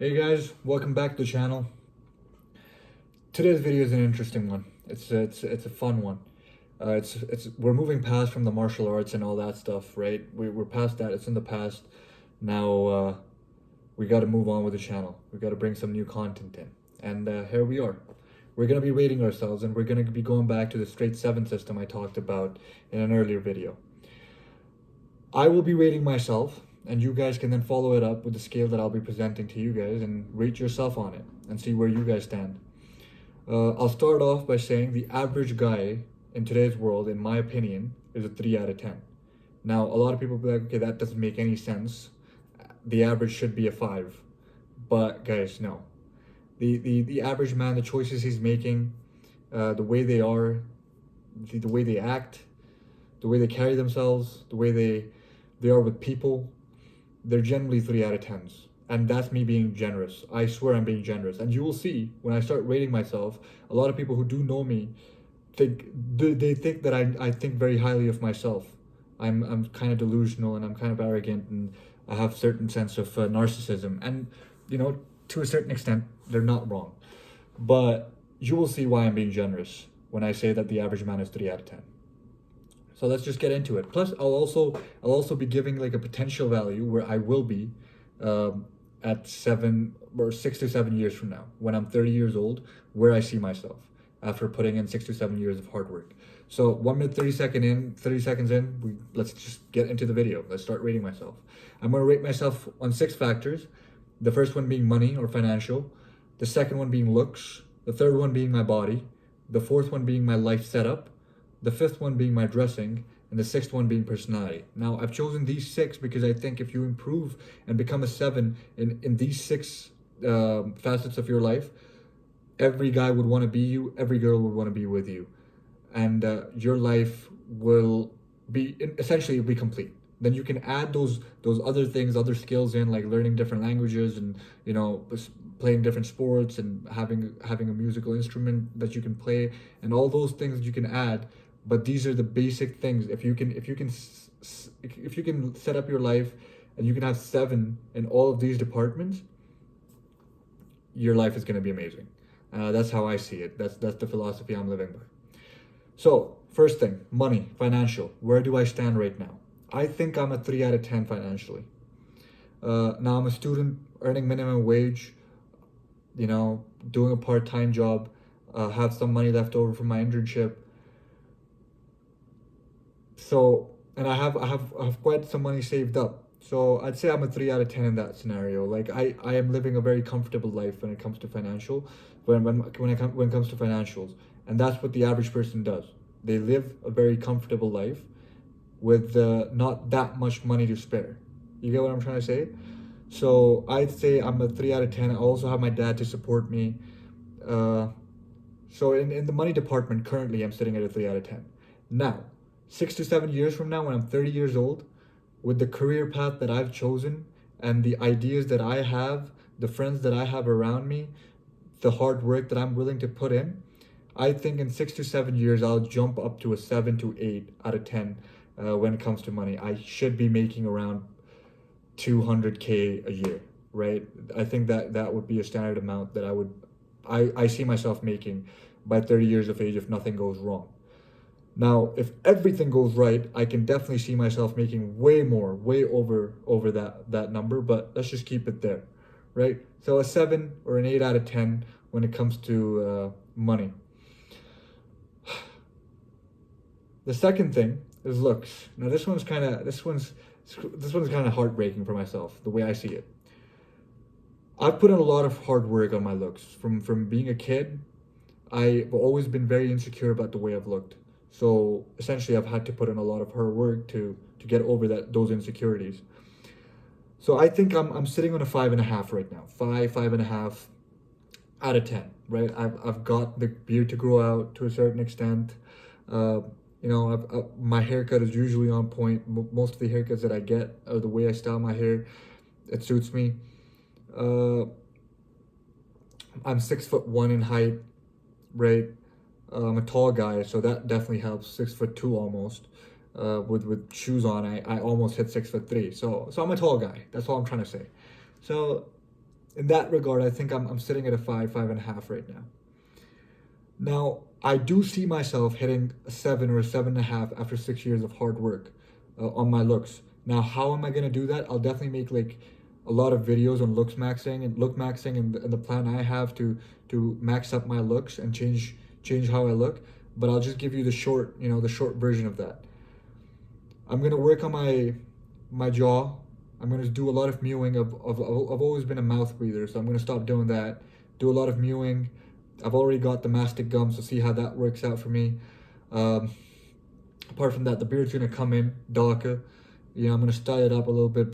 Hey guys, welcome back to the channel. Today's video is an interesting one. It's a fun one. It's we're moving past from the martial arts and all that stuff, right? We're past that. It's in the past. Now we got to move on with the channel. We got to bring some new content in, and here we are. We're gonna be rating ourselves, and we're gonna be going back to the straight seven system I talked about in an earlier video. I will be rating myself, and you guys can then follow it up with the scale that I'll be presenting to you guys and rate yourself on it and see where you guys stand. I'll start off by saying the average guy in today's world, in my opinion, is a 3 out of 10. Now, a lot of people will be like, okay, that doesn't make any sense. The average should be a 5. But, guys, no. The average man, the choices he's making, the way they are, the way they act, the way they carry themselves, the way they are with people, they're generally 3 out of 10s. And that's me being generous. I swear I'm being generous. And you will see when I start rating myself, a lot of people who do know me they think that I think very highly of myself. I'm kind of delusional and I'm kind of arrogant and I have certain sense of narcissism. And to a certain extent, they're not wrong. But you will see why I'm being generous when I say that the average man is 3 out of 10. So let's just get into it. Plus, I'll also be giving like a potential value where I will be um, at 7 or 6 to 7 years from now, when I'm 30 years old, where I see myself after putting in 6 to 7 years of hard work. So 1 minute 30 seconds in, let's just get into the video. Let's start rating myself. I'm gonna rate myself on 6 factors. The first one being money or financial, the second one being looks, the third one being my body, the fourth one being my life setup, the fifth one being my dressing, and the sixth one being personality. Now, I've chosen these six because I think if you improve and become a seven in these six facets of your life, every guy would want to be you, every girl would want to be with you, and your life will be essentially be complete. Then you can add those other things, other skills in, like learning different languages and playing different sports and having a musical instrument that you can play, and all those things you can add. But these are the basic things. If you can set up your life and you can have seven in all of these departments, your life is going to be amazing. That's how I see it. That's the philosophy I'm living by. So, first thing, money, financial. Where do I stand right now? I think I'm a 3 out of 10 financially. Now I'm a student earning minimum wage, doing a part-time job, have some money left over from my internship. So, and I have quite some money saved up. So I'd say I'm a 3 out of 10 in that scenario. Like I am living a very comfortable life when it comes to financial, when it comes to financials, and that's what the average person does. They live a very comfortable life with not that much money to spare. You get what I'm trying to say? So I'd say I'm a 3 out of 10. I also have my dad to support me. Uh, so in the money department, currently I'm sitting at a 3 out of 10. Now, 6 to 7 years from now, when I'm 30 years old, with the career path that I've chosen and the ideas that I have, the friends that I have around me, the hard work that I'm willing to put in, I think in 6 to 7 years I'll jump up to a 7 to 8 out of 10 when it comes to money. I should be making around 200K a year, right? I think that would be a standard amount that I see myself making by 30 years of age if nothing goes wrong. Now, if everything goes right, I can definitely see myself making way more, way over that number, but let's just keep it there, right? So a 7 or an 8 out of 10 when it comes to money. The second thing is looks. Now this one's kind of heartbreaking for myself, the way I see it. I've put in a lot of hard work on my looks. From being a kid, I've always been very insecure about the way I've looked. So essentially, I've had to put in a lot of hard work to get over those insecurities. So I think I'm sitting on a 5.5 right now. 5.5 out of 10. Right? I've got the beard to grow out to a certain extent. Uh, my haircut is usually on point. Most of the haircuts that I get are the way I style my hair. It suits me. Uh, I'm 6'1" in height, right? I'm a tall guy, so that definitely helps. 6'2" almost. With shoes on, I almost hit 6'3". So I'm a tall guy. That's all I'm trying to say. So in that regard, I think I'm sitting at a 5.5 right now. Now, I do see myself hitting a 7 or a 7.5 after 6 years of hard work on my looks. Now, how am I gonna do that? I'll definitely make like a lot of videos on looks maxing and look maxing, and the plan I have to max up my looks and change how I look. But I'll just give you the short version of that. I'm gonna work on my jaw. I'm gonna do a lot of mewing. I've always been a mouth breather, so I'm gonna stop doing that. Do a lot of mewing. I've already got the mastic gum, so see how that works out for me. Apart from that, the beard's gonna come in darker. I'm gonna style it up a little bit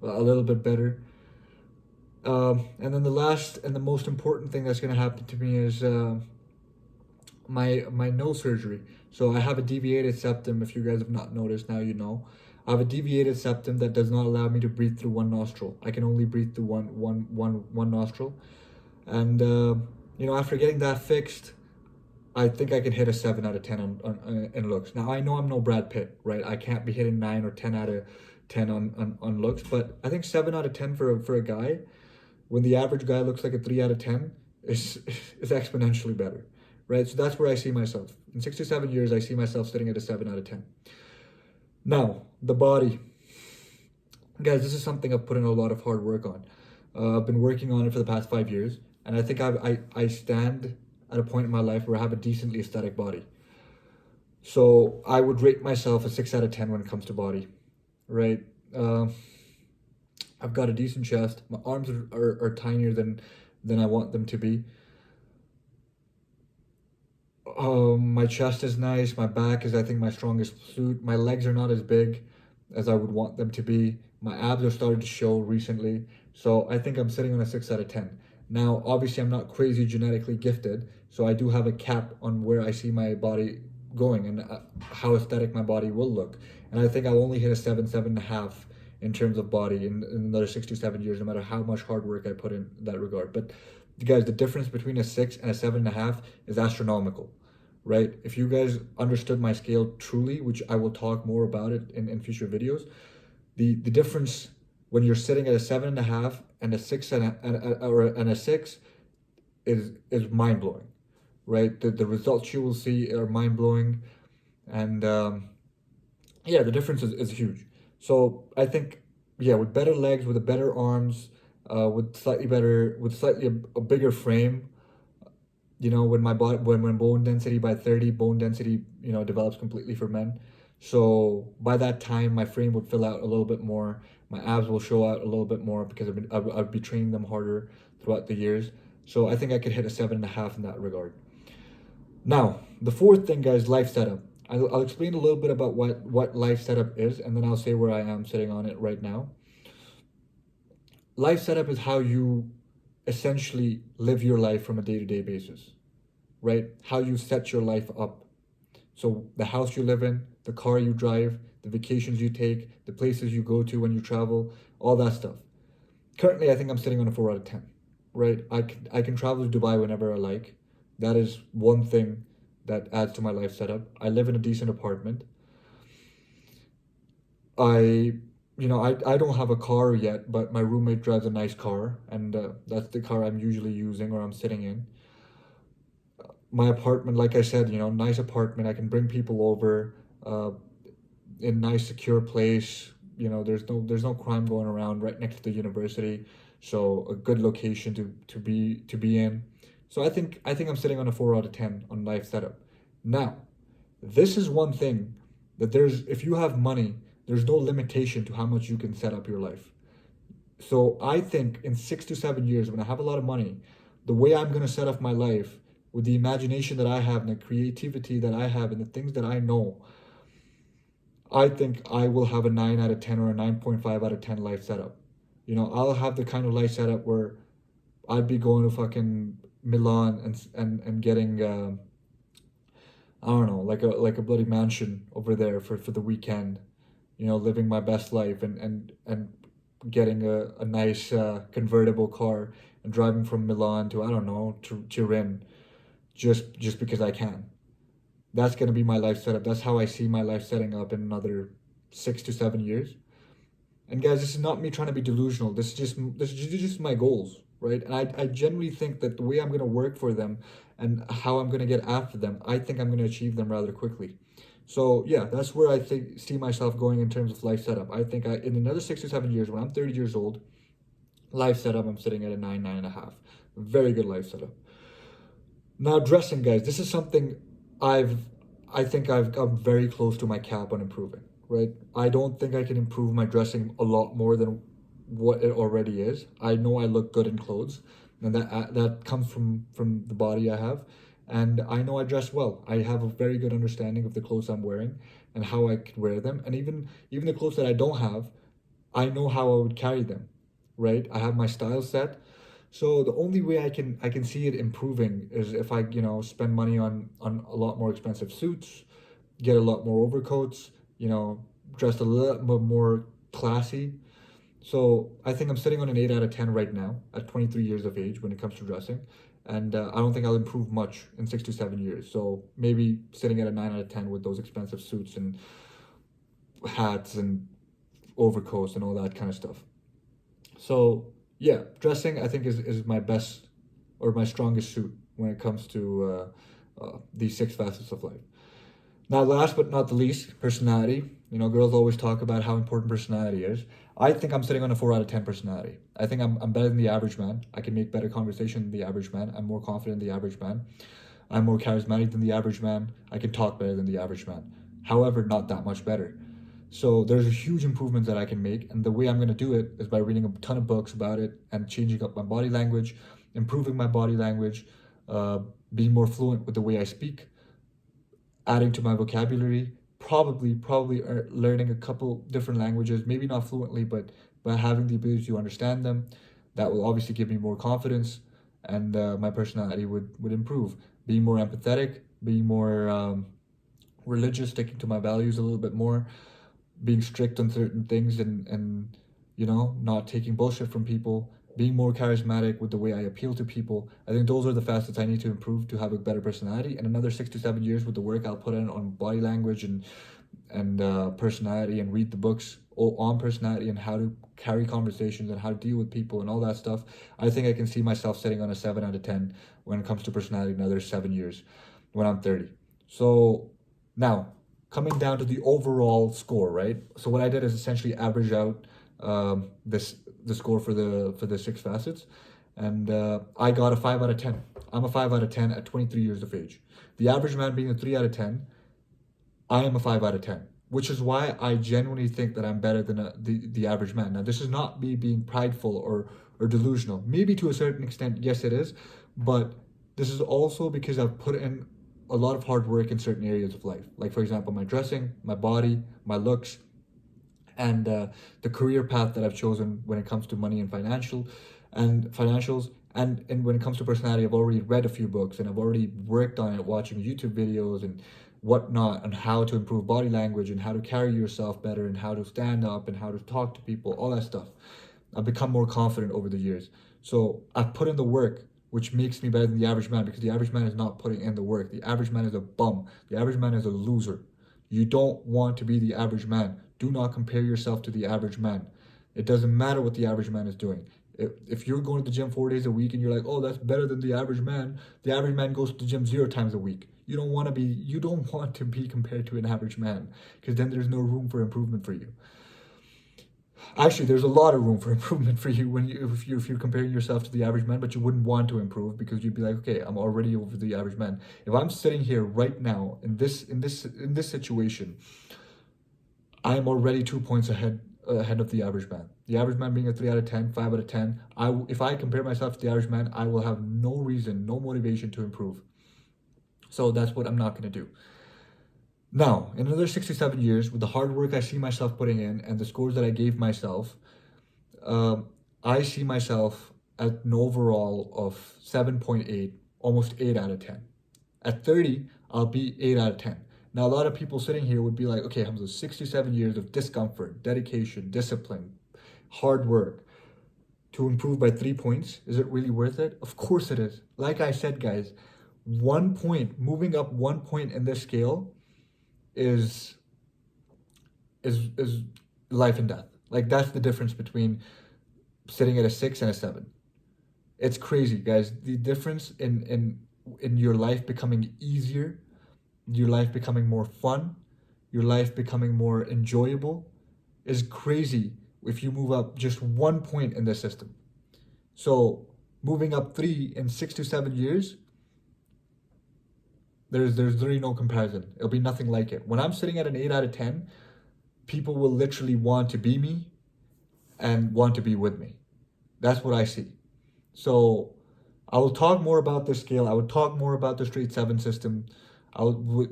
a little bit better. And then the last and the most important thing that's gonna happen to me is my nose surgery. So I have a deviated septum. If you guys have not noticed, now you know. I have a deviated septum that does not allow me to breathe through one nostril. I can only breathe through one nostril. And after getting that fixed, I think I can hit a 7 out of 10 on in looks. Now I know I'm no Brad Pitt, right? I can't be hitting 9 or 10 out of 10 on looks, but I think 7 out of 10 for a guy, when the average guy looks like a 3 out of 10, is exponentially better, right? So that's where I see myself. In 6 to 7 years, I see myself sitting at a 7 out of 10. Now, the body. Guys, this is something I've put in a lot of hard work on. I've been working on it for the past 5 years, and I think I stand at a point in my life where I have a decently aesthetic body. So I would rate myself a 6 out of 10 when it comes to body, right? I've got a decent chest. My arms are tinier than I want them to be. My chest is nice. My back is, I think, my strongest suit. My legs are not as big as I would want them to be. My abs are starting to show recently. So I think I'm sitting on a 6 out of 10. Now, obviously, I'm not crazy genetically gifted, so I do have a cap on where I see my body going and how aesthetic my body will look. And I think I'll only hit a 7, 7.5 in terms of body in another 6 to 7 years, no matter how much hard work I put in that regard. But guys, the difference between a 6 and a 7.5 is astronomical, right? If you guys understood my scale truly, which I will talk more about it in future videos, the difference when you're sitting at a 7.5 and a 6 and a 6 is mind blowing, right? The results you will see are mind blowing, and the difference is huge. So I think, with better legs, with better arms, with slightly a bigger frame, when my body, when bone density by 30, bone density, develops completely for men. So by that time, my frame would fill out a little bit more. My abs will show out a little bit more because I'd be training them harder throughout the years. So I think I could hit a 7.5 in that regard. Now, the fourth thing, guys, life setup. I'll explain a little bit about what life setup is, and then I'll say where I am sitting on it right now. Life setup is how you essentially live your life from a day-to-day basis, right? How you set your life up. So the house you live in, the car you drive, the vacations you take, the places you go to when you travel, all that stuff. Currently, I think I'm sitting on a 4 out of 10, right? I can travel to Dubai whenever I like. That is one thing that adds to my life setup. I live in a decent apartment. I don't have a car yet, but my roommate drives a nice car, and that's the car I'm usually using or I'm sitting in. My apartment, like I said, nice apartment. I can bring people over, in a nice secure place. There's no crime going around, right next to the university, so a good location to be in. So I think I'm sitting on a 4 out of 10 on life setup. Now, this is one thing that if you have money, there's no limitation to how much you can set up your life. So I think in 6 to 7 years, when I have a lot of money, the way I'm going to set up my life, with the imagination that I have and the creativity that I have and the things that I know, I think I will have a 9 out of 10 or a 9.5 out of 10 life setup. I'll have the kind of life setup where I'd be going to fucking Milan and getting I don't know, like a bloody mansion over there for the weekend, living my best life and getting a nice convertible car and driving from Milan to, I don't know, to Turin, just because I can. That's going to be my life setup. That's how I see my life setting up in another 6 to 7 years. And guys, this is not me trying to be delusional. This is just my goals, right? And I genuinely think that the way I'm going to work for them and how I'm going to get after them, I think I'm going to achieve them rather quickly. So yeah, that's where I think see myself going in terms of life setup. I think in another 6 to 7 years, when I'm 30 years old, life setup, I'm sitting at a 9, 9.5. Very good life setup. Now dressing, guys, this is something I've I think I've come very close to my cap on improving, right? I don't think I can improve my dressing a lot more than what it already is. I know I look good in clothes, and that comes from the body I have, and I know I dress well. I have a very good understanding of the clothes I'm wearing and how I can wear them, and even the clothes that I don't have, I know how I would carry them, right? I have my style set. So the only way I can see it improving is if I, spend money on a lot more expensive suits, get a lot more overcoats, dressed a little bit more classy. So I think I'm sitting on an 8 out of 10 right now at 23 years of age when it comes to dressing. And I don't think I'll improve much in 6 to 7 years. So maybe sitting at a 9 out of 10 with those expensive suits and hats and overcoats and all that kind of stuff. So yeah, dressing I think is my best or my strongest suit when it comes to these six facets of life. Now, last but not the least, personality. Girls always talk about how important personality is. I think I'm sitting on a 4 out of 10 personality. I think I'm better than the average man. I can make better conversation than the average man. I'm more confident than the average man. I'm more charismatic than the average man. I can talk better than the average man. However, not that much better. So there's a huge improvement that I can make, and the way I'm going to do it is by reading a ton of books about it and changing up my body language, improving my body language, uh, being more fluent with the way I speak, adding to my vocabulary, probably learning a couple different languages, maybe not fluently, but having the ability to understand them. That will obviously give me more confidence, and my personality would improve. Being more empathetic, being more religious, sticking to my values a little bit more, being strict on certain things, and not taking bullshit from people, being more charismatic with the way I appeal to people. I think those are the facets I need to improve to have a better personality. And another 6 to 7 years with the work I'll put in on body language and personality, and read the books on personality and how to carry conversations and how to deal with people and all that stuff. I think I can see myself sitting on a 7 out of 10 when it comes to personality in another 7 years when I'm 30. So now, coming down to the overall score, right? So what I did is essentially average out the score for the six facets, and I got a 5 out of 10. I'm a 5 out of 10 at 23 years of age. The average man being a 3 out of 10, I am a 5 out of 10, which is why I genuinely think that I'm better than the average man. Now, this is not me being prideful or delusional. Maybe to a certain extent, yes, it is, but this is also because I've put in a lot of hard work in certain areas of life. Like, for example, my dressing, my body, my looks, and the career path that I've chosen when it comes to money and financials. And when it comes to personality, I've already read a few books and I've already worked on it, watching YouTube videos and whatnot, on how to improve body language and how to carry yourself better and how to stand up and how to talk to people, all that stuff. I've become more confident over the years. So I've put in the work, which makes me better than the average man, because the average man is not putting in the work. The average man is a bum. The average man is a loser. You don't want to be the average man. Do not compare yourself to the average man. It doesn't matter what the average man is doing. If you're going to the gym 4 days a week and you're like, oh, that's better than the average man goes to the gym 0 times a week. You don't want to be compared to an average man, because then there's no room for improvement for you. Actually, there's a lot of room for improvement for you if you're comparing yourself to the average man, but you wouldn't want to improve because you'd be like, okay, I'm already over the average man. If I'm sitting here right now in this situation, I am already 2 points ahead of the average man. The average man being a 3 out of 10, 5 out of 10. If I compare myself to the average man, I will have no reason, no motivation to improve. So that's what I'm not going to do. Now, in another 6 to 7 years, with the hard work I see myself putting in and the scores that I gave myself, I see myself at an overall of 7.8, almost 8 out of 10. At 30, I'll be 8 out of 10. Now, a lot of people sitting here would be like, okay, Hamza, 67 years of discomfort, dedication, discipline, hard work to improve by 3 points. Is it really worth it? Of course it is. Like I said, guys, 1 point, moving up 1 point in this scale is is life and death. Like, that's the difference between sitting at a 6 and a 7. It's crazy, guys. The difference in your life becoming easier, your life becoming more fun, your life becoming more enjoyable is crazy if you move up just 1 point in the system. So moving up 3 in 6 to 7 years, there's literally no comparison. It'll be nothing like it. When I'm sitting at an 8 out of 10, people will literally want to be me and want to be with me. That's what I see. So I will talk more about the scale. I would talk more about the straight seven system. I will,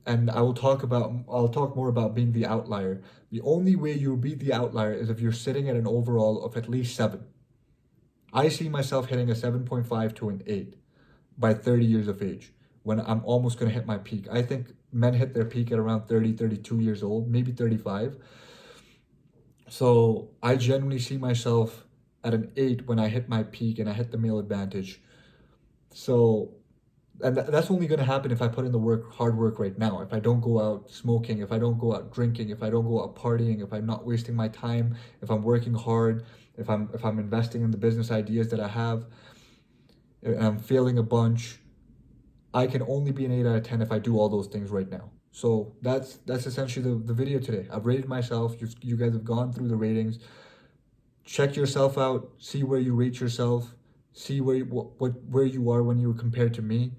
and I'll talk more about being the outlier. The only way you'll be the outlier is if you're sitting at an overall of at least 7. I see myself hitting a 7.5 to an 8 by 30 years of age when I'm almost going to hit my peak. I think men hit their peak at around 30, 32 years old, maybe 35. So I genuinely see myself at an 8 when I hit my peak and I hit the male advantage. So, and that's only going to happen if I put in the hard work right now. If I don't go out smoking, if I don't go out drinking, if I don't go out partying, if I'm not wasting my time, if I'm working hard, if I'm investing in the business ideas that I have, and I'm failing a bunch, I can only be an 8 out of 10 if I do all those things right now. So that's essentially the video today. I've rated myself. You guys have gone through the ratings. Check yourself out. See where you rate yourself. See where you are when you compare to me,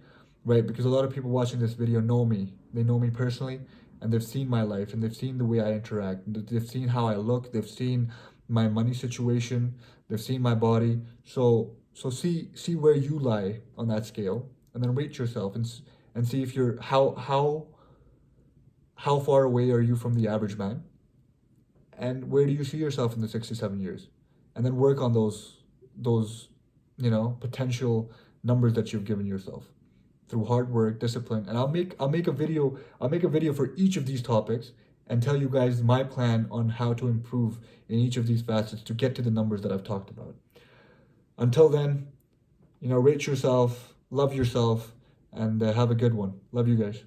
right? Because a lot of people watching this video know me. They know me personally, and they've seen my life, and they've seen the way I interact. They've seen how I look. They've seen my money situation. They've seen my body. So see where you lie on that scale, and then rate yourself and see if you're how far away are you from the average man, and where do you see yourself in the 6 to 7 years, and then work on those potential numbers that you've given yourself through hard work, discipline. And I'll make a video for each of these topics and tell you guys my plan on how to improve in each of these facets to get to the numbers that I've talked about. Until then, rate yourself, love yourself, and have a good one. Love you guys.